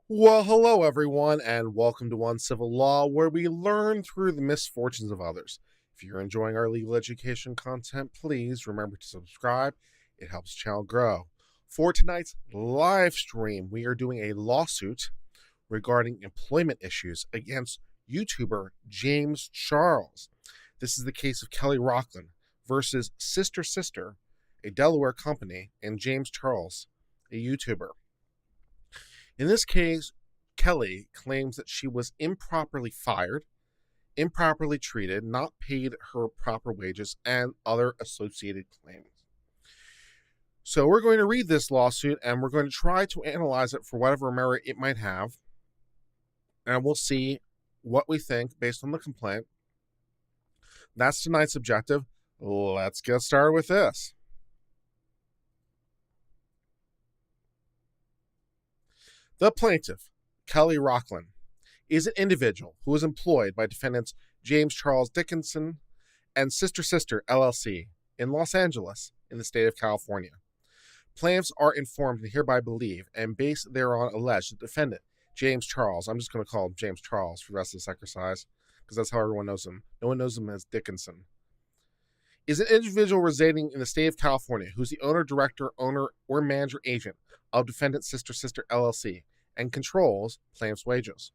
Well, hello everyone, and welcome to Uncivil Law, where we learn through the misfortunes of others. If you're enjoying our legal education content, please remember to subscribe. It helps the channel grow. For tonight's live stream, we are doing a lawsuit regarding employment issues against YouTuber James Charles. This is the case of Kelly Rockland versus Sister Sister, a Delaware company, and James Charles, a YouTuber. In this case, Kelly claims that she was improperly fired, improperly treated, not paid her proper wages, and other associated claims. So we're going to read this lawsuit and we're going to try to analyze it for whatever merit it might have. And we'll see what we think based on the complaint. That's tonight's objective. Let's get started with this. The plaintiff, Kelly Rockland, is an individual who is employed by defendants James Charles Dickinson and Sister Sister LLC in Los Angeles in the state of California. Plaintiffs are informed and hereby believe and base thereon allege that defendant James Charles, I'm just going to call him James Charles for the rest of this exercise because that's how everyone knows him. No one knows him as Dickinson. Is an individual residing in the state of California who's the owner, director, owner, or manager agent of defendant Sister Sister LLC and controls plaintiff's wages.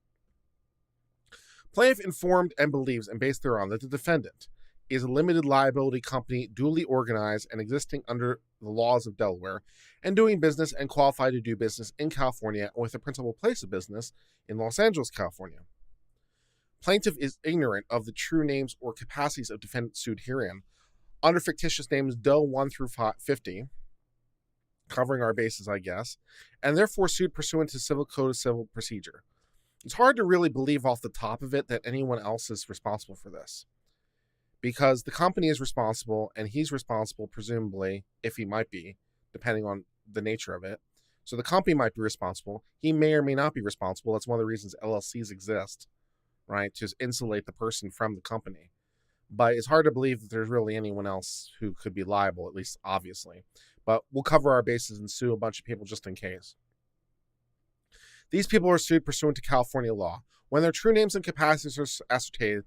Plaintiff informed and believes and based thereon that the defendant is a limited liability company duly organized and existing under the laws of Delaware and doing business and qualified to do business in California with a principal place of business in Los Angeles, California. Plaintiff is ignorant of the true names or capacities of defendants sued herein under fictitious names Doe 1 through 50, covering our bases, I guess, and therefore sued pursuant to Civil Code of Civil Procedure. It's hard to really believe off the top of it that anyone else is responsible for this, because the company is responsible, and he's responsible, presumably, if he might be, depending on the nature of it. So the company might be responsible. He may or may not be responsible. That's one of the reasons LLCs exist, right, to insulate the person from the company. But it's hard to believe that there's really anyone else who could be liable, at least obviously. But we'll cover our bases and sue a bunch of people just in case. These people are sued pursuant to California law. When their true names and capacities are ascertained,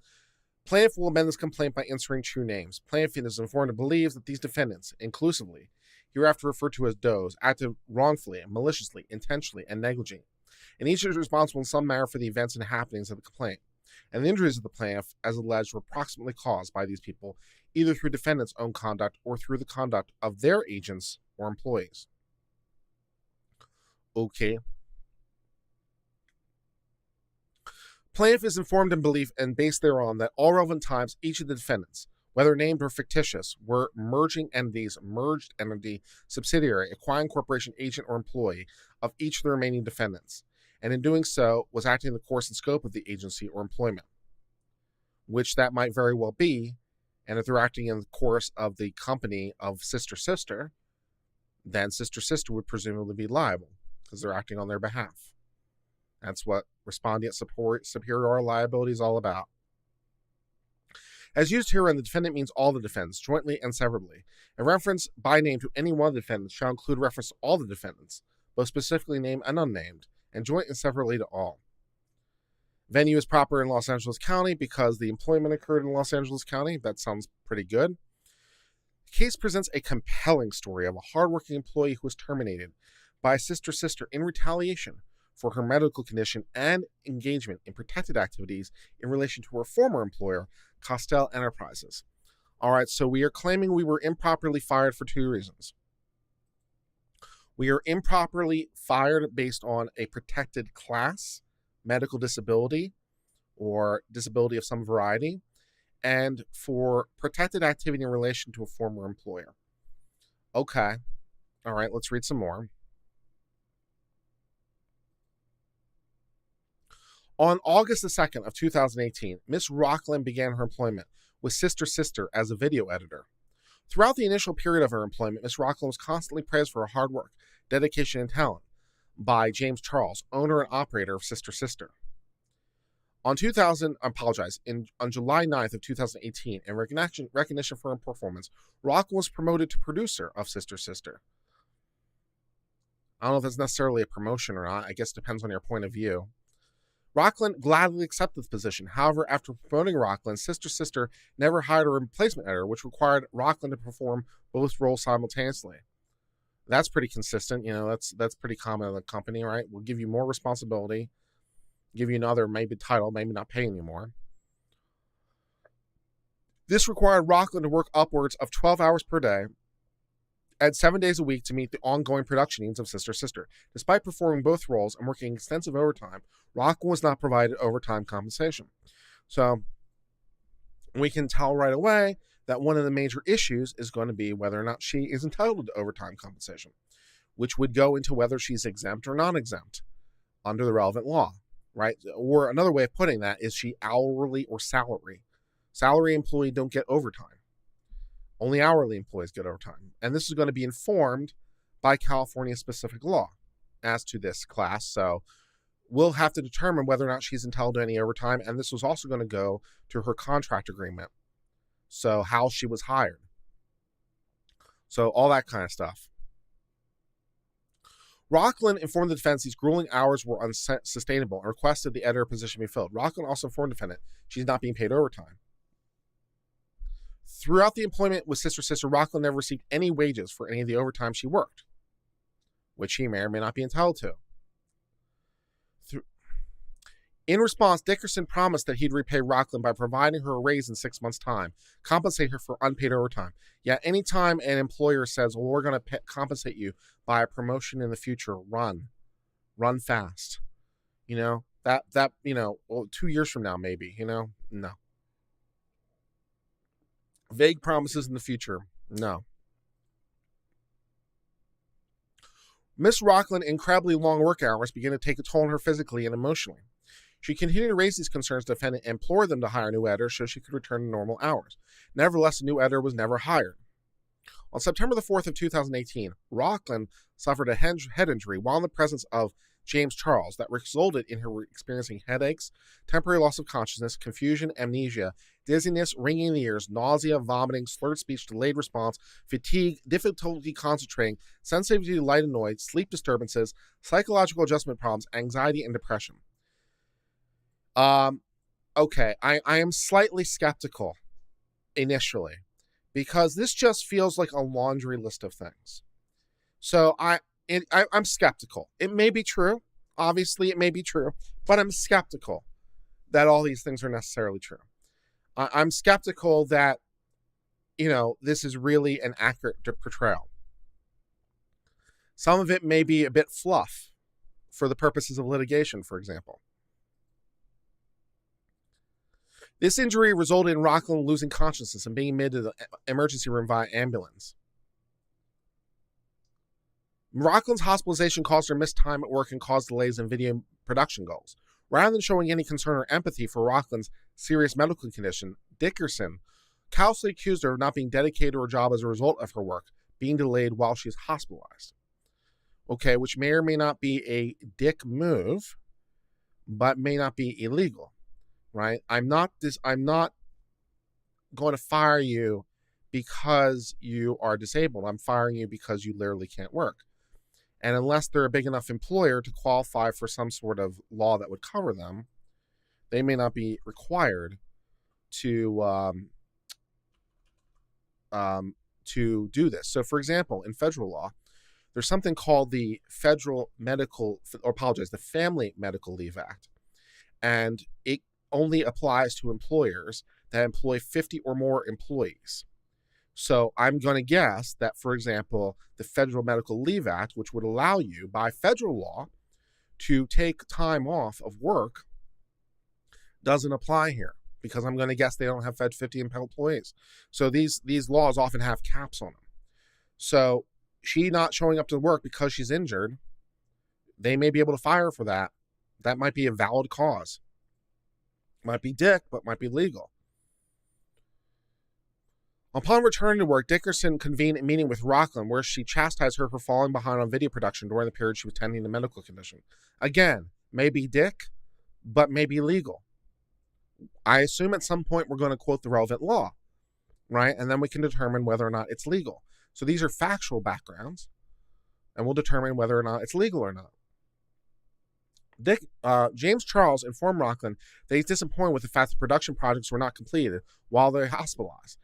plaintiff will amend this complaint by inserting true names. Plaintiff is informed and believes that these defendants, inclusively, hereafter referred to as does, acted wrongfully, maliciously, intentionally, and negligently, and each is responsible in some manner for the events and happenings of the complaint. And the injuries of the plaintiff, as alleged, were approximately caused by these people, either through defendants' own conduct or through the conduct of their agents or employees. Okay. Plaintiff is informed and belief and based thereon that all relevant times each of the defendants, whether named or fictitious, were merging entities, merged entity, subsidiary, acquiring corporation, agent, or employee of each of the remaining defendants, and in doing so was acting in the course and scope of the agency or employment, which that might very well be. And if they're acting in the course of the company of Sister Sister, then Sister Sister would presumably be liable because they're acting on their behalf. That's what respondeat superior liability is all about. As used herein, the defendant means all the defendants, jointly and severably. A reference by name to any one of the defendants shall include reference to all the defendants, both specifically named and unnamed, and joint and severally to all. Venue is proper in Los Angeles County because the employment occurred in Los Angeles County. That sounds pretty good. The case presents a compelling story of a hardworking employee who was terminated by Sister Sister in retaliation for her medical condition and engagement in protected activities in relation to her former employer, Costel Enterprises. All right, so we are claiming we were improperly fired for two reasons. We are improperly fired based on a protected class, medical disability, or disability of some variety, and for protected activity in relation to a former employer. Okay. All right, let's read some more. On August the 2nd of 2018, Miss Rockland began her employment with Sister Sister as a video editor. Throughout the initial period of her employment, Miss Rockland was constantly praised for her hard work, dedication, and talent by James Charles, owner and operator of Sister Sister. On July 9th of 2018, in recognition for her performance, Rockland was promoted to producer of Sister Sister. I don't know if that's necessarily a promotion or not. I guess it depends on your point of view. Rockland gladly accepted the position. However, after promoting Rockland, Sister never hired a replacement editor, which required Rockland to perform both roles simultaneously. That's pretty consistent. That's pretty common in the company, right? We'll give you more responsibility, give you another maybe title, maybe not pay you more. This required Rockland to work upwards of 12 hours per day and 7 days a week to meet the ongoing production needs of Sister. Despite performing both roles and working extensive overtime, Rockland was not provided overtime compensation. So we can tell right away that one of the major issues is going to be whether or not she is entitled to overtime compensation, which would go into whether she's exempt or non-exempt under the relevant law, right? Or another way of putting that is she hourly or salary. Salary employee don't get overtime. Only hourly employees get overtime. And this is going to be informed by California-specific law as to this class. So we'll have to determine whether or not she's entitled to any overtime. And this was also going to go to her contract agreement. So how she was hired. So all that kind of stuff. Rockland informed the defense these grueling hours were unsustainable and requested the editor position be filled. Rockland also informed the defendant she's not being paid overtime. Throughout the employment with Sister, Rockland never received any wages for any of the overtime she worked, which she may or may not be entitled to. In response, Dickerson promised that he'd repay Rockland by providing her a raise in 6 months' time, compensate her for unpaid overtime. Yet any time an employer says, well, we're going to compensate you by a promotion in the future, run fast. That 2 years from now, maybe, no. Vague promises in the future, no. Miss Rockland's incredibly long work hours began to take a toll on her physically and emotionally. She continued to raise these concerns to the defendant and implored them to hire a new editor so she could return to normal hours. Nevertheless, a new editor was never hired. On September the 4th of 2018, Rockland suffered a head injury while in the presence of James Charles that resulted in her experiencing headaches, temporary loss of consciousness, confusion, amnesia, dizziness, ringing in the ears, nausea, vomiting, slurred speech, delayed response, fatigue, difficulty concentrating, sensitivity to light and noise, sleep disturbances, psychological adjustment problems, anxiety, and depression. Okay, I am slightly skeptical initially because this just feels like a laundry list of things. So I'm skeptical. It may be true. Obviously, it may be true, but I'm skeptical that all these things are necessarily true. I'm skeptical that, this is really an accurate portrayal. Some of it may be a bit fluff for the purposes of litigation, for example. This injury resulted in Rockland losing consciousness and being admitted to the emergency room via ambulance. Rockland's hospitalization caused her missed time at work and caused delays in video production goals. Rather than showing any concern or empathy for Rockland's serious medical condition, Dickerson callously accused her of not being dedicated to her job as a result of her work being delayed while she's hospitalized. Okay, which may or may not be a dick move, but may not be illegal. Right? I'm not going to fire you because you are disabled. I'm firing you because you literally can't work. And unless they're a big enough employer to qualify for some sort of law that would cover them, they may not be required to do this. So, for example, in federal law, there's something called the the Family Medical Leave Act. And it only applies to employers that employ 50 or more employees. So I'm going to guess that, for example, the Federal Medical Leave Act, which would allow you by federal law to take time off of work, doesn't apply here because I'm going to guess they don't have 50 employees. So these laws often have caps on them. So she not showing up to work because she's injured, they may be able to fire her for that. That might be a valid cause. Might be dick, but might be legal. Upon returning to work, Dickerson convened a meeting with Rockland where she chastised her for falling behind on video production during the period she was tending the medical condition. Again, maybe dick, but maybe legal. I assume at some point we're going to quote the relevant law, right? And then we can determine whether or not it's legal. So these are factual backgrounds. and we'll determine whether or not it's legal or not. James Charles informed Rockland that he's disappointed with the fact that production projects were not completed while they're hospitalized.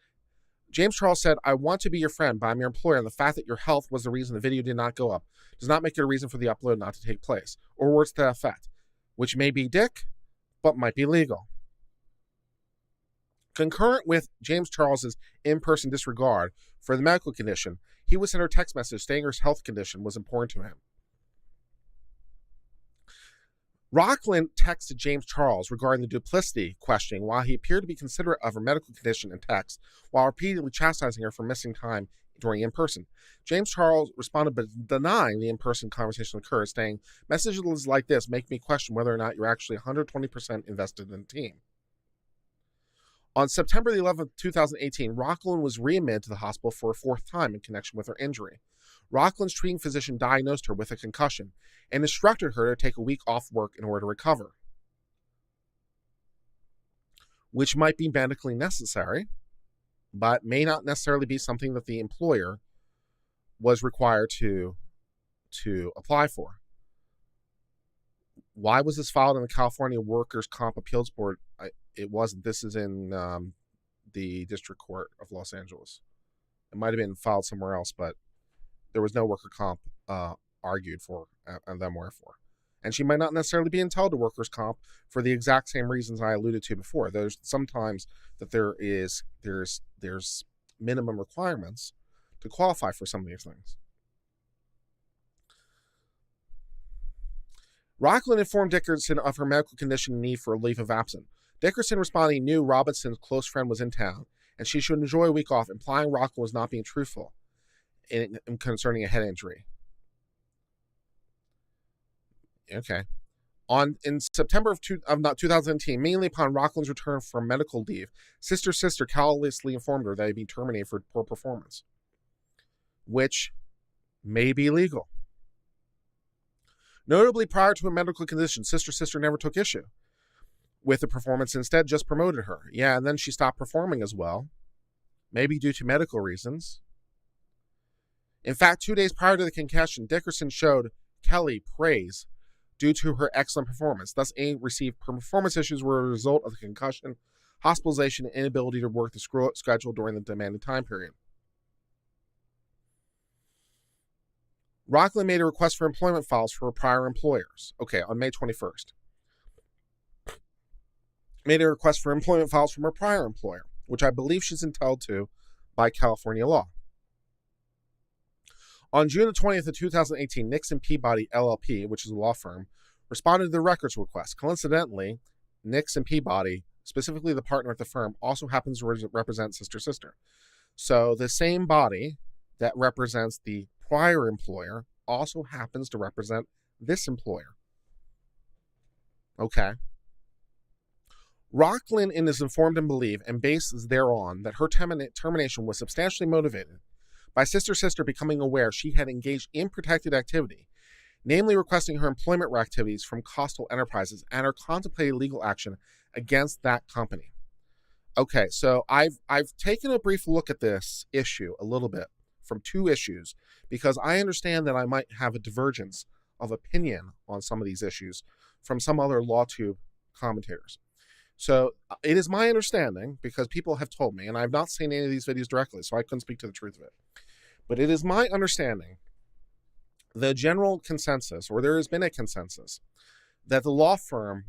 James Charles said, "I want to be your friend, but I'm your employer, and the fact that your health was the reason the video did not go up does not make it a reason for the upload not to take place," or words to that effect, which may be dick, but might be legal. Concurrent with James Charles's in-person disregard for the medical condition, he would send her text message stating her health condition was important to him. Rockland texted James Charles regarding the duplicity questioning while he appeared to be considerate of her medical condition in text, while repeatedly chastising her for missing time during in-person. James Charles responded by denying the in-person conversation occurred, saying, "Messages like this make me question whether or not you're actually 120% invested in the team." On September the 11th, 2018, Rockland was readmitted to the hospital for a fourth time in connection with her injury. Rockland's treating physician diagnosed her with a concussion and instructed her to take a week off work in order to recover, which might be medically necessary, but may not necessarily be something that the employer was required to apply for. Why was this filed in the California Workers' Comp Appeals Board? It wasn't. This is in the District Court of Los Angeles. It might have been filed somewhere else, but there was no worker comp argued for, and then wherefore. And she might not necessarily be entitled to workers' comp for the exact same reasons I alluded to before. There's sometimes that there's minimum requirements to qualify for some of these things. Rockland informed Dickerson of her medical condition and need for a leave of absence. Dickerson responded he knew Robinson's close friend was in town, and she should enjoy a week off, implying Rockland was not being truthful in concerning a head injury. Okay. In September of 2010, mainly upon Rockland's return from medical leave, Sister callously informed her that he'd been terminated for poor performance, which may be legal. Notably, prior to a medical condition, Sister never took issue with the performance, instead just promoted her. Yeah, and then she stopped performing as well, maybe due to medical reasons. In fact, 2 days prior to the concussion, Dickerson showed Kelly praise due to her excellent performance. Thus, A received performance issues were a result of the concussion, hospitalization, and inability to work the schedule during the demanding time period. Rockland made a request for employment files for her prior employers. Okay, on May 21st. Made a request for employment files from her prior employer, which I believe she's entitled to by California law. On June 20th of 2018, Nixon Peabody LLP, which is a law firm, responded to the records request. Coincidentally, Nixon Peabody, specifically the partner at the firm, also happens to represent Sister. So the same body that represents the prior employer also happens to represent this employer. Okay. Rockland is informed and believe and bases thereon that her termination was substantially motivated by Sister becoming aware she had engaged in protected activity, namely requesting her employment activities from Costal Enterprises and her contemplated legal action against that company. Okay, so I've taken a brief look at this issue a little bit from two issues because I understand that I might have a divergence of opinion on some of these issues from some other LawTube commentators. So it is my understanding, because people have told me, and I've not seen any of these videos directly, so I couldn't speak to the truth of it, but it is my understanding, the general consensus, or there has been a consensus, that the law firm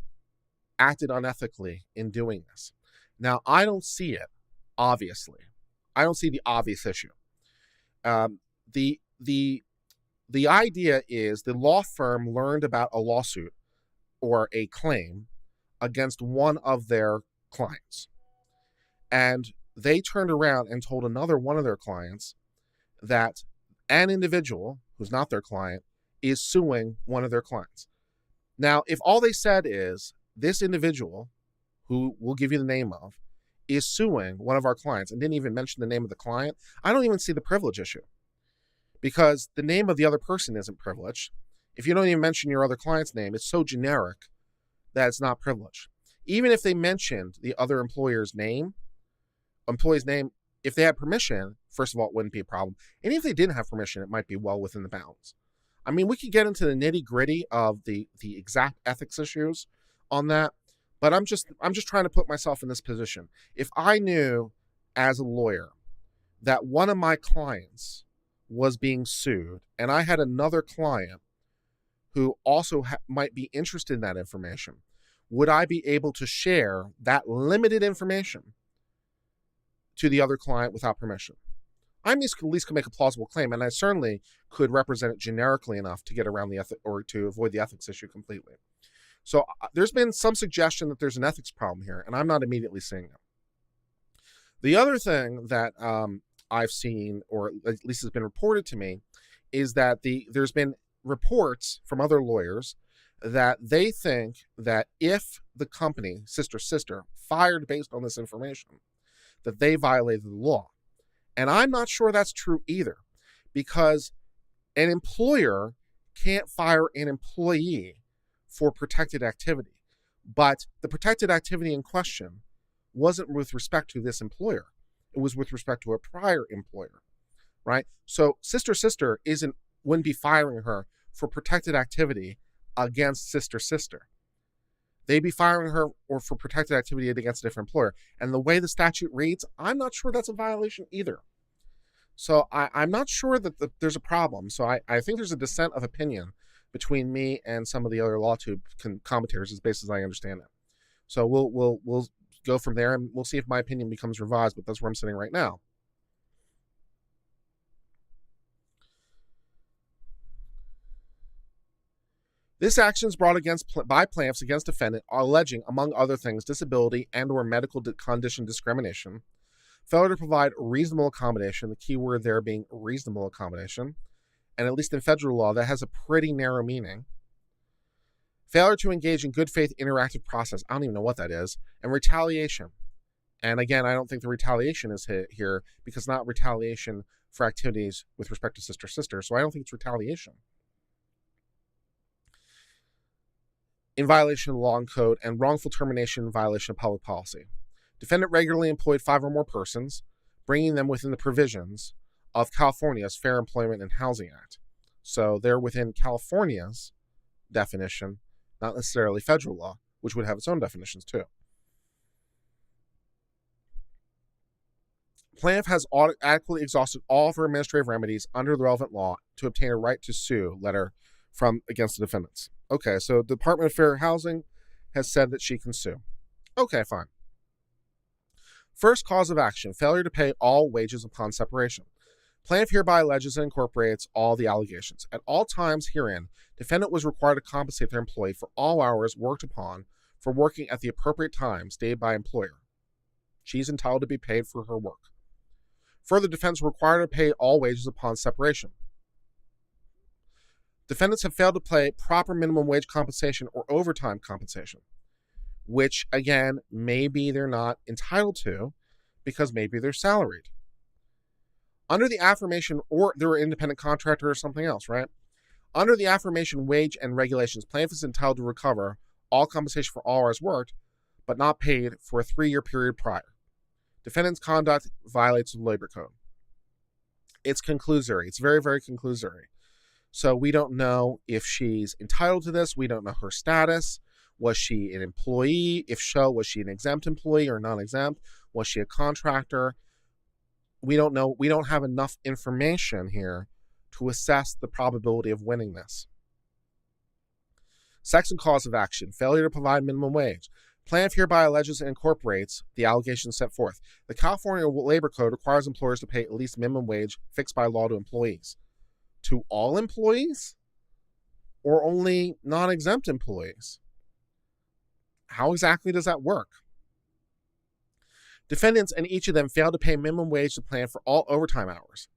acted unethically in doing this. Now, I don't see it, obviously. I don't see the obvious issue. The idea is the law firm learned about a lawsuit or a claim against one of their clients. And they turned around and told another one of their clients that an individual who's not their client is suing one of their clients. Now, if all they said is this individual, who we'll give you the name of, is suing one of our clients and didn't even mention the name of the client, I don't even see the privilege issue, because the name of the other person isn't privileged. If you don't even mention your other client's name, it's so generic that it's not privileged. Even if they mentioned the other employer's name, if they had permission, first of all, it wouldn't be a problem. And if they didn't have permission, it might be well within the bounds. I mean, we could get into the nitty-gritty of the exact ethics issues on that, but I'm just trying to put myself in this position. If I knew as a lawyer that one of my clients was being sued and I had another client who also might be interested in that information, would I be able to share that limited information to the other client without permission? I at least could make a plausible claim, and I certainly could represent it generically enough to get around the ethic or to avoid the ethics issue completely. So there's been some suggestion that there's an ethics problem here, and I'm not immediately seeing it. The other thing that I've seen, or at least has been reported to me, is that there's been reports from other lawyers that they think that if the company, sister, fired based on this information, that they violated the law. And I'm not sure that's true either, because an employer can't fire an employee for protected activity. But the protected activity in question wasn't with respect to this employer. It was with respect to a prior employer, right? So sister wouldn't be firing her for protected activity against sister. They'd be firing her or for protected activity against a different employer. And the way the statute reads, I'm not sure that's a violation either. So I'm not sure that there's a problem. So I think there's a dissent of opinion between me and some of the other LawTube commentators, as best as I understand it. So we'll go from there, and we'll see if my opinion becomes revised, but that's where I'm sitting right now. This action is brought by plaintiffs against defendant alleging, among other things, disability and or medical condition discrimination, failure to provide reasonable accommodation, the key word there being reasonable accommodation, and at least in federal law, that has a pretty narrow meaning, failure to engage in good faith interactive process, I don't even know what that is, and retaliation. And again, I don't think the retaliation is here because it's not retaliation for activities with respect to sister, so I don't think it's retaliation. In violation of the law and code, and wrongful termination in violation of public policy. Defendant regularly employed 5 or more persons, bringing them within the provisions of California's Fair Employment and Housing Act. So they're within California's definition, not necessarily federal law, which would have its own definitions too. Plaintiff has adequately exhausted all of her administrative remedies under the relevant law to obtain a right to sue letter from against the defendants. Okay, so the Department of Fair Housing has said that she can sue. Okay, fine. First cause of action, failure to pay all wages upon separation. Plaintiff hereby alleges and incorporates all the allegations. At all times herein, defendant was required to compensate their employee for all hours worked upon for working at the appropriate time stated by employer. She's entitled to be paid for her work. Further, defendants were required to pay all wages upon separation. Defendants have failed to pay proper minimum wage compensation or overtime compensation, which, again, maybe they're not entitled to because maybe they're salaried. Under the affirmation, or they're an independent contractor or something else, right? Under the affirmation wage and regulations, plaintiff is entitled to recover all compensation for all hours worked, but not paid for a 3-year period prior. Defendant's conduct violates the labor code. It's conclusory. It's very, very conclusory. So we don't know if she's entitled to this. We don't know her status. Was she an employee? If so, was she an exempt employee or non-exempt? Was she a contractor? We don't know. We don't have enough information here to assess the probability of winning this. Second cause of action, failure to provide minimum wage. Plaintiff hereby alleges and incorporates the allegations set forth. The California Labor Code requires employers to pay at least minimum wage fixed by law to employees. To all employees? Or only non-exempt employees? How exactly does that work? Defendants and each of them failed to pay minimum wage to plaintiff for all overtime hours,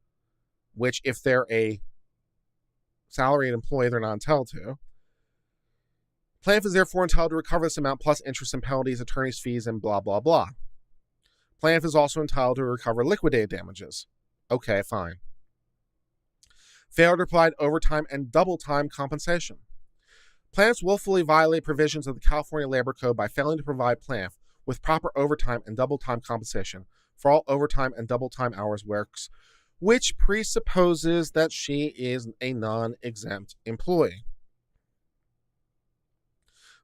which if they're a salaried employee, they're not entitled to. Plaintiff is therefore entitled to recover this amount plus interest and penalties, attorney's fees, and blah, blah, blah. Plaintiff is also entitled to recover liquidated damages. Okay, fine. Failure to provide overtime and double time compensation. Plaintiffs willfully violate provisions of the California Labor Code by failing to provide plaintiff with proper overtime and double time compensation for all overtime and double time hours which presupposes that she is a non-exempt employee.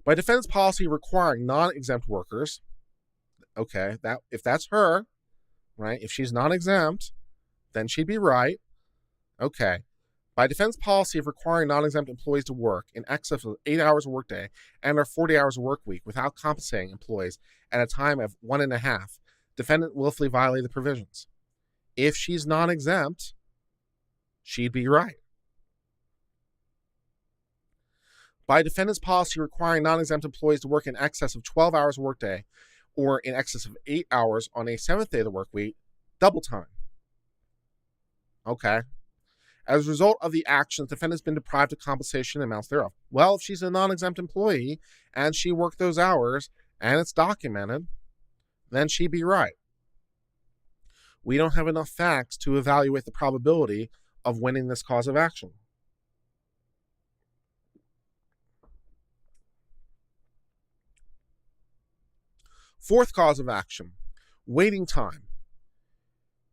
By defendant's policy requiring non-exempt workers, okay, that if that's her, right, if she's non-exempt, then she'd be right. Okay. By defense policy of requiring non-exempt employees to work in excess of 8 hours a workday and or 40 hours a work week without compensating employees at a time of 1.5, defendant willfully violated the provisions. If she's non-exempt, she'd be right. By defendant's policy requiring non-exempt employees to work in excess of 12 hours a workday or in excess of 8 hours on a 7th day of the work week, double time. Okay. As a result of the actions, the defendant's been deprived of compensation and amounts thereof. Well, if she's a non-exempt employee and she worked those hours and it's documented, then she'd be right. We don't have enough facts to evaluate the probability of winning this cause of action. Fourth cause of action, waiting time.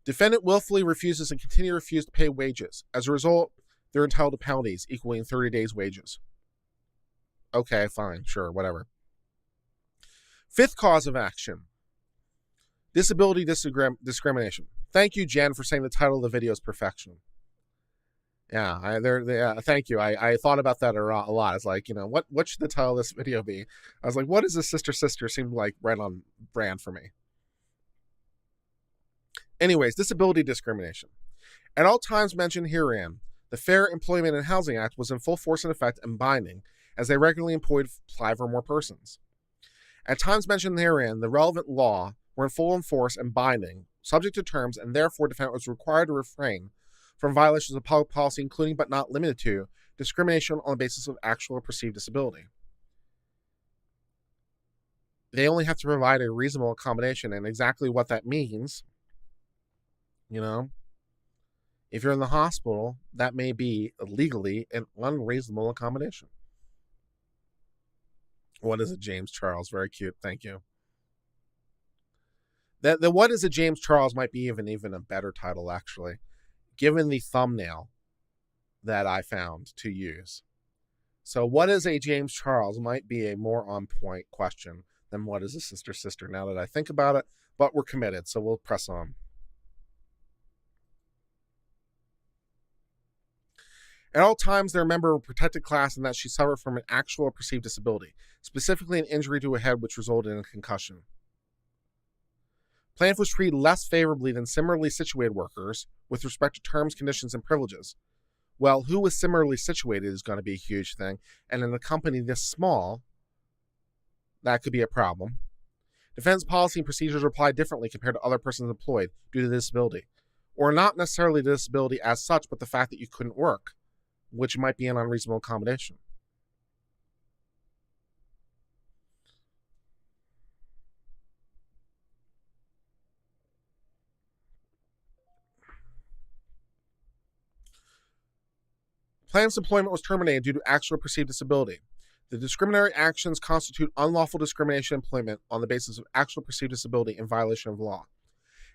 Defendant willfully refuses and continues to refuse to pay wages. As a result, they're entitled to penalties equaling 30 days' wages. Okay, fine, sure, whatever. Fifth cause of action, disability discrimination. Thank you, Jen, for saying the title of the video is perfection. Yeah, thank you. I thought about that a lot. It's like, what should the title of this video be? I was like, what is this sister? Seemed like right on brand for me. Anyways, disability discrimination. At all times mentioned herein, the Fair Employment and Housing Act was in full force and effect and binding, as they regularly employed 5 or more persons. At times mentioned herein, the relevant law were in full force and binding, subject to terms, and therefore defendant was required to refrain from violations of public policy, including but not limited to discrimination on the basis of actual or perceived disability. They only have to provide a reasonable accommodation, and exactly what that means, if you're in the hospital, that may be legally an unreasonable accommodation. What is it, James Charles? Very cute. Thank you. The what is it, James Charles might be even a better title, actually, given the thumbnail that I found to use. So what is a James Charles might be a more on point question than what is a sister now that I think about it, but we're committed, so we'll press on. At all times, they're a member of a protected class in that she suffered from an actual or perceived disability, specifically an injury to a head which resulted in a concussion. Plaintiff was treated less favorably than similarly situated workers with respect to terms, conditions, and privileges. Well, who was similarly situated is going to be a huge thing, and in a company this small, that could be a problem. Defense policy and procedures apply differently compared to other persons employed due to disability, or not necessarily the disability as such, but the fact that you couldn't work, which might be an unreasonable accommodation. Plaintiff's employment was terminated due to actual or perceived disability. The discriminatory actions constitute unlawful discrimination employment on the basis of actual or perceived disability in violation of law.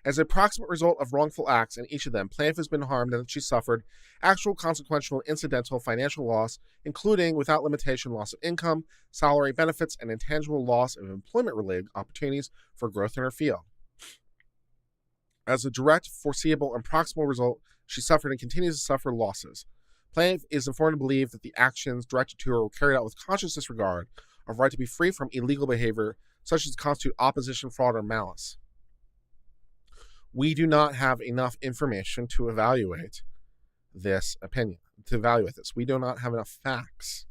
As an approximate result of wrongful acts in each of them, plaintiff has been harmed and she suffered actual, consequential, and incidental financial loss, including, without limitation, loss of income, salary, benefits, and intangible loss of employment-related opportunities for growth in her field. As a direct, foreseeable, and proximal result, she suffered and continues to suffer losses. Plaintiff is informed to believe that the actions directed to her were carried out with conscious disregard of right to be free from illegal behavior, such as constitute opposition, fraud, or malice. We do not have enough information to evaluate this opinion, We do not have enough facts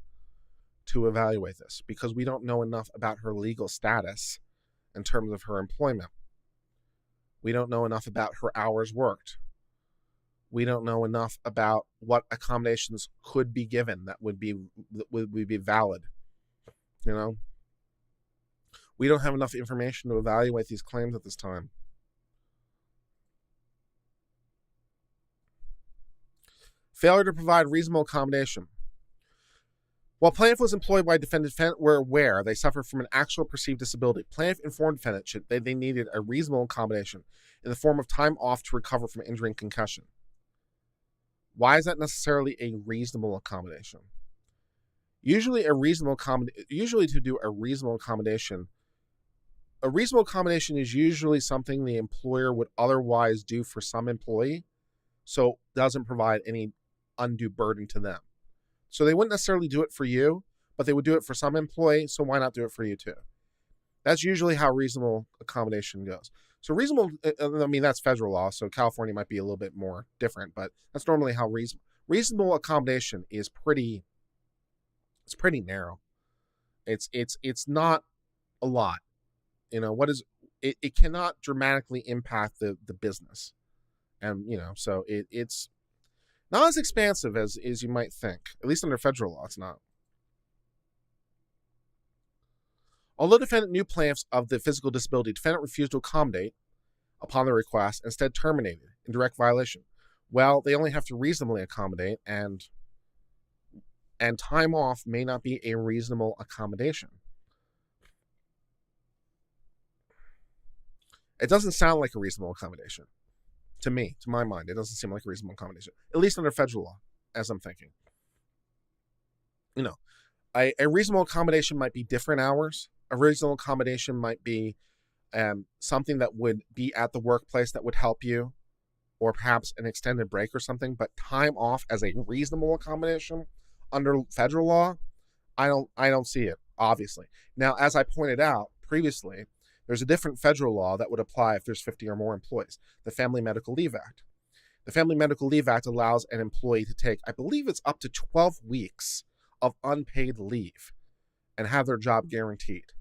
to evaluate this because we don't know enough about her legal status in terms of her employment. We don't know enough about her hours worked. We don't know enough about what accommodations could be given that would be valid. We don't have enough information to evaluate these claims at this time. Failure to provide reasonable accommodation. While plaintiff was employed by defendant were aware they suffered from an actual perceived disability, plaintiff informed defendant they needed a reasonable accommodation in the form of time off to recover from injury and concussion. Why is that necessarily a reasonable accommodation? Usually to do a reasonable accommodation is usually something the employer would otherwise do for some employee, so doesn't provide any undue burden to them. So they wouldn't necessarily do it for you, but they would do it for some employee, so why not do it for you too? That's usually how reasonable accommodation goes. So reasonable, that's federal law, so California might be a little bit more different, but that's normally how reasonable accommodation is pretty narrow. It's not a lot. It cannot dramatically impact the business. And, so it's not as expansive as you might think. At least under federal law, it's not. Although defendant knew plaintiffs of the physical disability, defendant refused to accommodate upon the request, instead terminated in direct violation. Well, they only have to reasonably accommodate, and time off may not be a reasonable accommodation. It doesn't sound like a reasonable accommodation. To me, to my mind, it doesn't seem like a reasonable accommodation, at least under federal law, as I'm thinking. A reasonable accommodation might be different hours. A reasonable accommodation might be something that would be at the workplace that would help you, or perhaps an extended break or something. But time off as a reasonable accommodation under federal law, I don't see it, obviously. Now, as I pointed out previously, there's a different federal law that would apply if there's 50 or more employees, the Family Medical Leave Act. The Family Medical Leave Act allows an employee to take, I believe it's up to 12 weeks of unpaid leave and have their job guaranteed.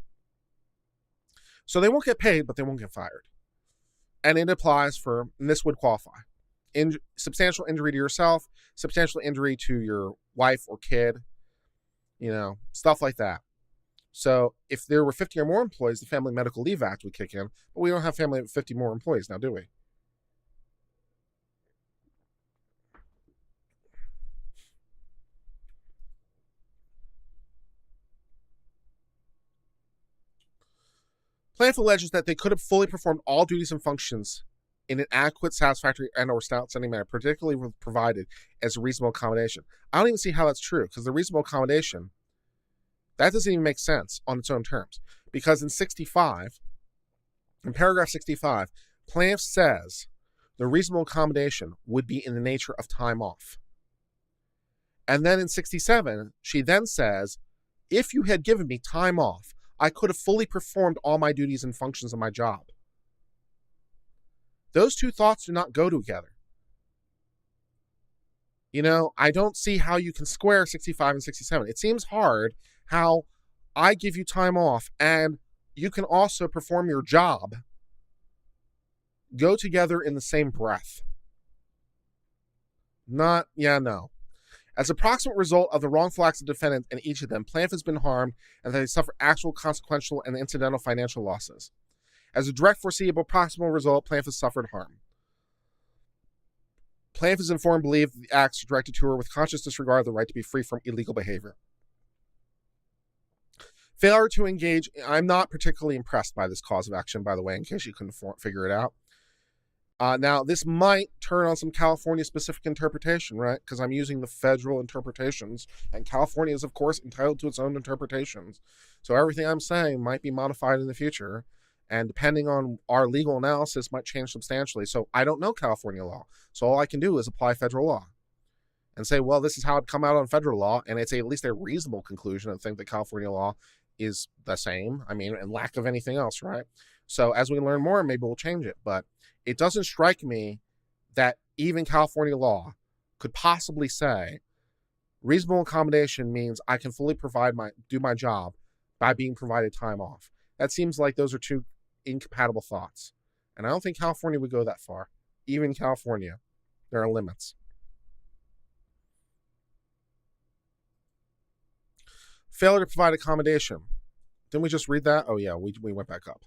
So they won't get paid, but they won't get fired. And it applies and this would qualify, substantial injury to yourself, substantial injury to your wife or kid, stuff like that. So if there were 50 or more employees, the Family Medical Leave Act would kick in, but we don't have 50 more employees now, do we? Plaintiff alleges that they could have fully performed all duties and functions in an adequate, satisfactory, and or outstanding manner, particularly provided as a reasonable accommodation. I don't even see how that's true, because the reasonable accommodation, that doesn't even make sense on its own terms. Because in paragraph 65, plaintiff says the reasonable accommodation would be in the nature of time off. And then in 67, she then says, if you had given me time off, I could have fully performed all my duties and functions of my job. Those two thoughts do not go together. I don't see how you can square 65 and 67. It seems hard how I give you time off and you can also perform your job go together in the same breath. No. As a proximate result of the wrongful acts of defendant and each of them, plaintiff has been harmed and that they suffer actual, consequential, and incidental financial losses. As a direct, foreseeable, proximal result, plaintiff has suffered harm. Plaintiff is informed and believed the acts are directed to her with conscious disregard of the right to be free from illegal behavior. Failure to engage. I'm not particularly impressed by this cause of action, by the way, in case you couldn't figure it out. Now, this might turn on some California-specific interpretation, right? Because I'm using the federal interpretations, and California is, of course, entitled to its own interpretations. So everything I'm saying might be modified in the future, and depending on our legal analysis, might change substantially. So I don't know California law. So all I can do is apply federal law and say, well, this is how it come out on federal law, and it's at least a reasonable conclusion to think that California law is the same. And lack of anything else, right? So as we learn more, maybe we'll change it. But it doesn't strike me that even California law could possibly say reasonable accommodation means I can fully do my job by being provided time off. That seems like those are two incompatible thoughts. And I don't think California would go that far. Even California, there are limits. Failure to provide accommodation. Didn't we just read that? Oh yeah, we went back up.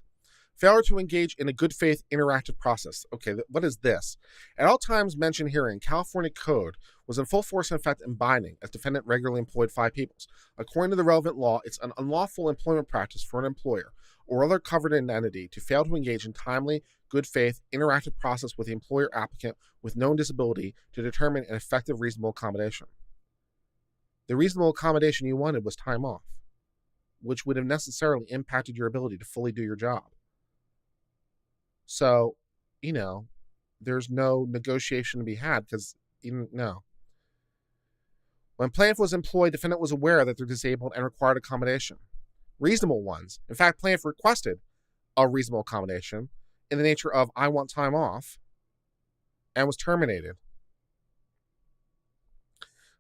Failure to engage in a good faith interactive process. Okay, what is this? At all times mentioned herein, California Code was in full force and effect and binding as defendant regularly employed 5 people. According to the relevant law, it's an unlawful employment practice for an employer or other covered entity to fail to engage in timely, good faith, interactive process with the employer applicant with known disability to determine an effective reasonable accommodation. The reasonable accommodation you wanted was time off, which would have necessarily impacted your ability to fully do your job. So, there's no negotiation to be had because, no. When plaintiff was employed, defendant was aware that they're disabled and required accommodation. Reasonable ones. In fact, plaintiff requested a reasonable accommodation in the nature of, I want time off, and was terminated.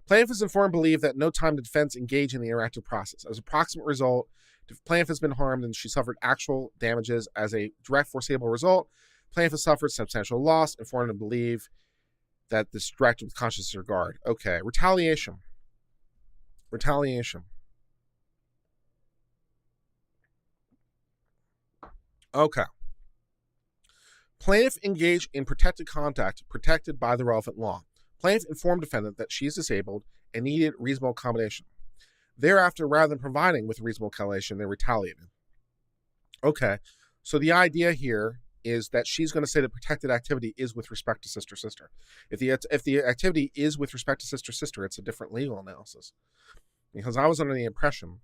Plaintiff is informed and believed that no time to defense engage in the interactive process. As a proximate result, the plaintiff has been harmed and she suffered actual damages. As a direct foreseeable result, plaintiff has suffered substantial loss, informed and believe that this directed with conscious disregard. Okay, retaliation. Okay. Plaintiff engaged in protected conduct protected by the relevant law. Plaintiff informed defendant that she is disabled and needed reasonable accommodation. Thereafter, rather than providing with reasonable accommodation, they retaliated. Okay, so the idea here is that she's going to say the protected activity is with respect to sister. If the activity is with respect to sister, it's a different legal analysis. Because I was under the impression,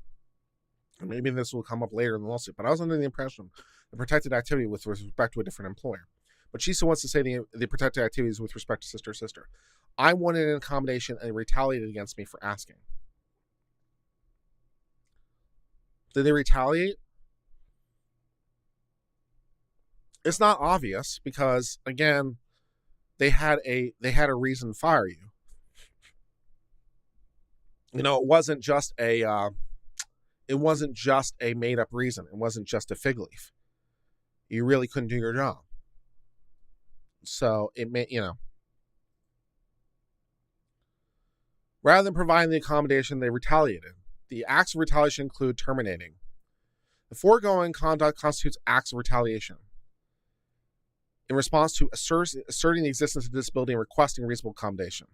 and maybe this will come up later in the lawsuit, but I was under the impression the protected activity with respect to a different employer. But she still wants to say the protected activity is with respect to sister. I wanted an accommodation and they retaliated against me for asking. Did they retaliate? It's not obvious because, again, they had a reason to fire you. It wasn't just a made up reason. It wasn't just a fig leaf. You really couldn't do your job. So it may, rather than providing the accommodation, they retaliated. The acts of retaliation include terminating. The foregoing conduct constitutes acts of retaliation in response to asserting the existence of disability and requesting reasonable accommodation.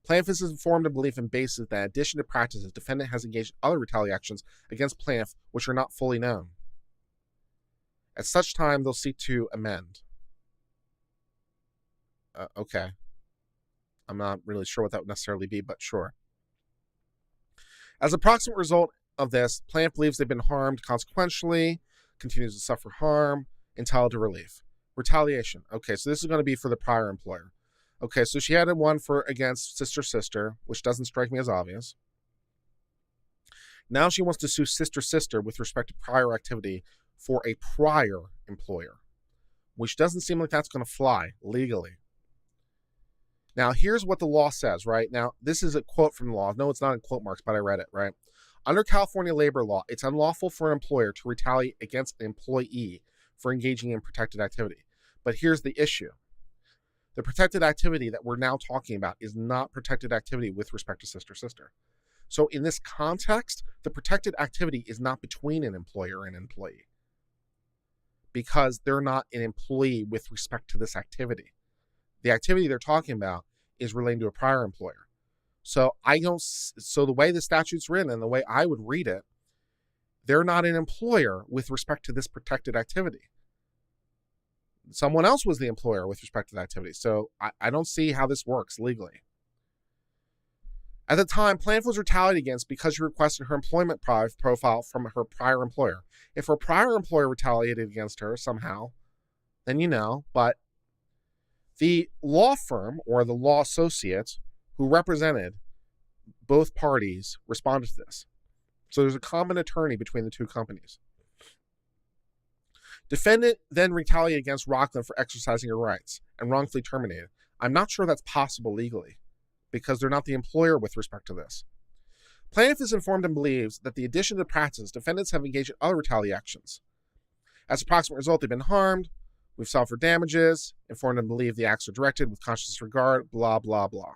Plaintiff is informed of belief and basis that in addition to practices, defendant has engaged in other retaliations against plaintiff which are not fully known. At such time, they'll seek to amend. Okay. I'm not really sure what that would necessarily be, but sure. As a proximate result of this, plaintiff believes they've been harmed consequentially, continues to suffer harm, entitled to relief. Retaliation. Okay, so this is going to be for the prior employer. Okay, so she had one for against sister, which doesn't strike me as obvious. Now she wants to sue sister with respect to prior activity for a prior employer, which doesn't seem like that's going to fly legally. Now, here's what the law says, right? Now, this is a quote from the law. No, it's not in quote marks, but I read it, right? Under California labor law, it's unlawful for an employer to retaliate against an employee for engaging in protected activity. But here's the issue. The protected activity that we're now talking about is not protected activity with respect to sister. So in this context, the protected activity is not between an employer and an employee because they're not an employee with respect to this activity. The activity they're talking about is relating to a prior employer. So the way the statute's written and the way I would read it, they're not an employer with respect to this protected activity. Someone else was the employer with respect to the activity. So I don't see how this works legally. At the time, plaintiff was retaliated against because she requested her employment profile from her prior employer. If her prior employer retaliated against her somehow, then but the law firm or the law associate who represented both parties responded to this. So there's a common attorney between the two companies. Defendant then retaliated against Rockland for exercising her rights and wrongfully terminated. I'm not sure that's possible legally because they're not the employer with respect to this. Plaintiff is informed and believes that the addition to the practice, defendants have engaged in other retaliations. As a proximate result, they've been harmed. We've sought for damages, informed and believe the acts are directed with conscious disregard, blah, blah, blah.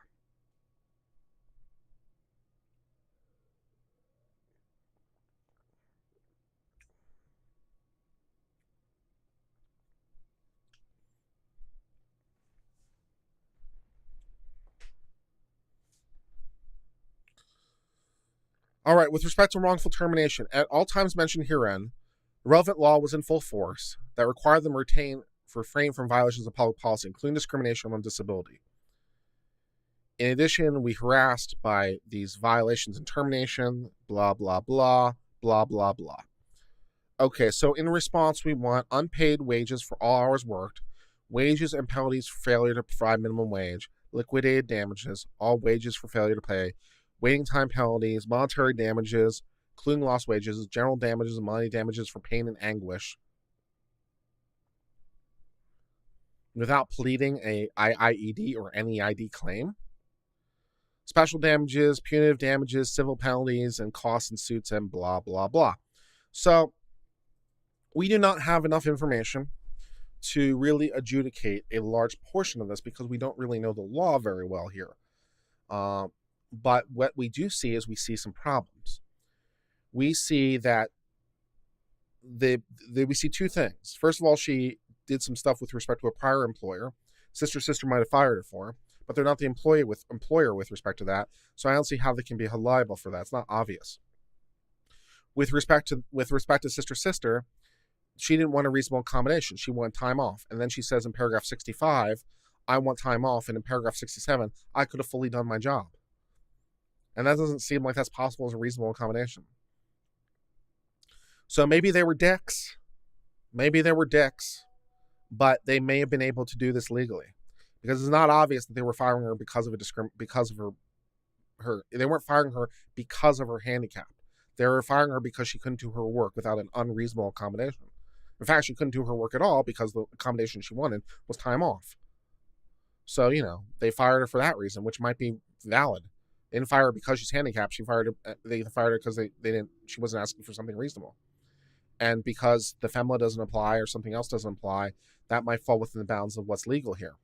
All right, with respect to wrongful termination, at all times mentioned herein, The relevant law was in full force that required them to refrain from violations of public policy, including discrimination on disability. In addition, we harassed by these violations and termination, blah, blah, blah, blah, blah, blah. Okay, so in response, we want unpaid wages for all hours worked, wages and penalties for failure to provide minimum wage, liquidated damages, all wages for failure to pay, waiting time penalties, monetary damages, including lost wages, general damages and money damages for pain and anguish, without pleading a IIED or NEID claim, special damages, punitive damages, civil penalties, and costs and suits, and blah, blah, blah. So we do not have enough information to really adjudicate a large portion of this because we don't really know the law very well here. But what we do see is we see some problems. We see that we see two things. First of all, she did some stuff with respect to a prior employer. Sister might have fired her for, but they're not the employer with respect to that. So I don't see how they can be held liable for that. It's not obvious. With respect to sister, she didn't want a reasonable accommodation. She wanted time off. And then she says in paragraph 65, I want time off. And in paragraph 67, I could have fully done my job. And that doesn't seem like that's possible as a reasonable accommodation. So maybe they were dicks. But they may have been able to do this legally. Because it's not obvious that they were firing her because of her. They weren't firing her because of her handicap. They were firing her because she couldn't do her work without an unreasonable accommodation. In fact, she couldn't do her work at all because the accommodation she wanted was time off. So, they fired her for that reason, which might be valid. They didn't fire her because she's handicapped. They fired her because she wasn't asking for something reasonable. And because the FEMLA doesn't apply or something else doesn't apply, that might fall within the bounds of what's legal here.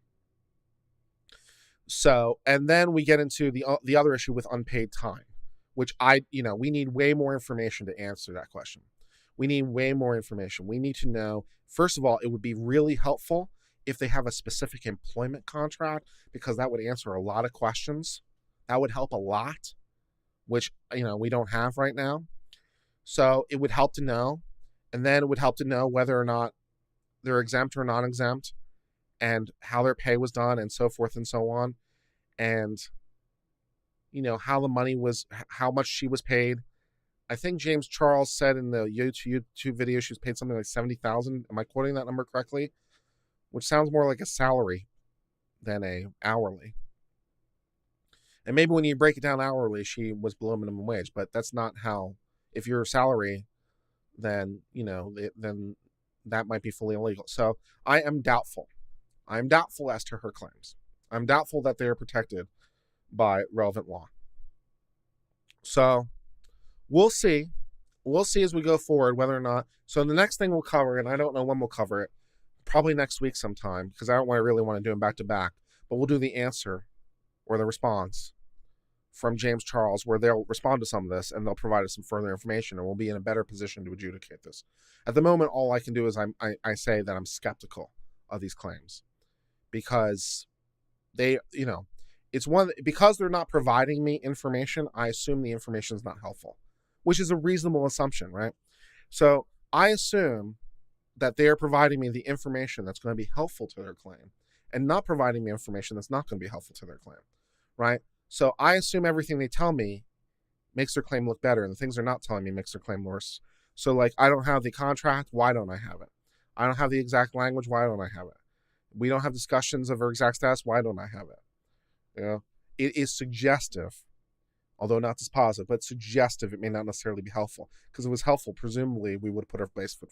So, and then we get into the other issue with unpaid time, which we need way more information to answer that question. We need way more information. We need to know, first of all, it would be really helpful if they have a specific employment contract, because that would answer a lot of questions. That would help a lot, which, we don't have right now. So it would help to know. And then it would help to know whether or not they're exempt or non-exempt and how their pay was done and so forth and so on. And, how the money was, how much she was paid. I think James Charles said in the YouTube video she was paid something like $70,000. Am I quoting that number correctly? Which sounds more like a salary than a hourly. And maybe when you break it down hourly, she was below minimum wage, but that's not how. If you're a salary, then then that might be fully illegal. So I am doubtful. I'm doubtful as to her claims. I'm doubtful that they are protected by relevant law. So we'll see. We'll see as we go forward whether or not. So the next thing we'll cover, and I don't know when we'll cover it, probably next week sometime, because I don't really want to do them back to back, but we'll do the answer or the response from James Charles, where they'll respond to some of this and they'll provide us some further information, and we'll be in a better position to adjudicate this. At the moment, all I can do is I say that I'm skeptical of these claims because they, because they're not providing me information, I assume the information is not helpful, which is a reasonable assumption, right? So I assume that they are providing me the information that's going to be helpful to their claim and not providing me information that's not going to be helpful to their claim, right? So I assume everything they tell me makes their claim look better, and the things they're not telling me makes their claim worse. So, like, I don't have the contract, why don't I have it? I don't have the exact language, why don't I have it? We don't have discussions of her exact status, why don't I have it? It is suggestive, although not dispositive, but suggestive. It may not necessarily be helpful. Because if it was helpful, presumably we would have put our best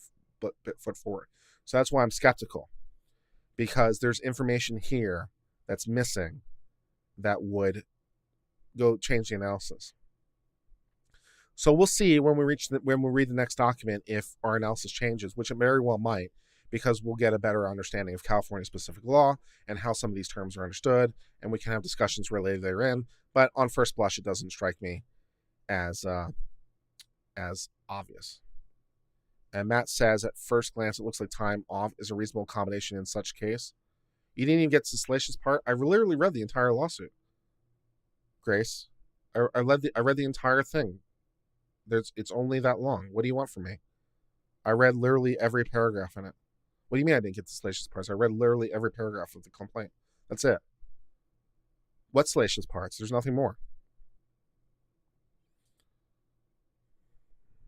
foot forward. So that's why I'm skeptical, because there's information here that's missing that would go change the analysis. So we'll see when we read the next document if our analysis changes, which it very well might, because we'll get a better understanding of California specific law and how some of these terms are understood, and we can have discussions related therein. But on first blush, it doesn't strike me as obvious. And Matt says, at first glance, it looks like time off is a reasonable accommodation in such case. You didn't even get to the salacious part. I literally read the entire lawsuit, Grace. I read the entire thing. It's only that long. What do you want from me? I read literally every paragraph in it. What do you mean I didn't get the salacious parts? I read literally every paragraph of the complaint. That's it. What salacious parts? There's nothing more.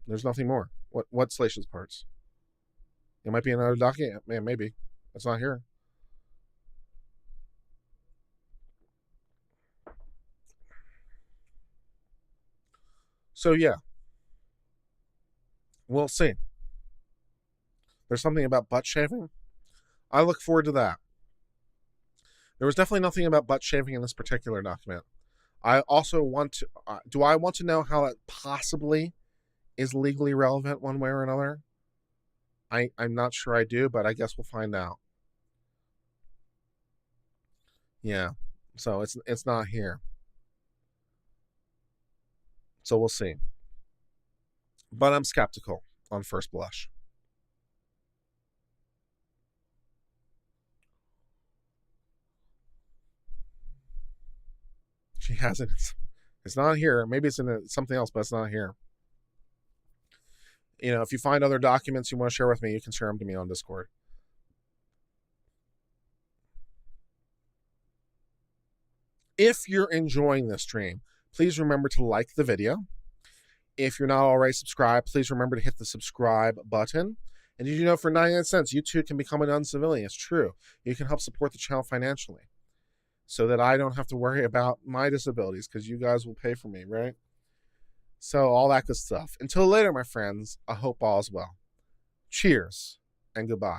There's nothing more. What salacious parts? It might be another document. Man, maybe. It's not here. So yeah. We'll see. There's something about butt shaving. I look forward to that. There was definitely nothing about butt shaving in this particular document. I also want to... do I want to know how it possibly is legally relevant one way or another? I'm not sure I do, but I guess we'll find out. Yeah. So it's not here. So we'll see. But I'm skeptical on first blush. She hasn't. It's not here. Maybe it's in something else, but it's not here. You know, if you find other documents you want to share with me, you can share them to me on Discord. If you're enjoying this stream, please remember to like the video. If you're not already subscribed, please remember to hit the subscribe button. And did you know for 99 cents, you too can become an uncivilian? It's true. You can help support the channel financially so that I don't have to worry about my disabilities because you guys will pay for me, right? So all that good stuff. Until later, my friends, I hope all is well. Cheers and goodbye.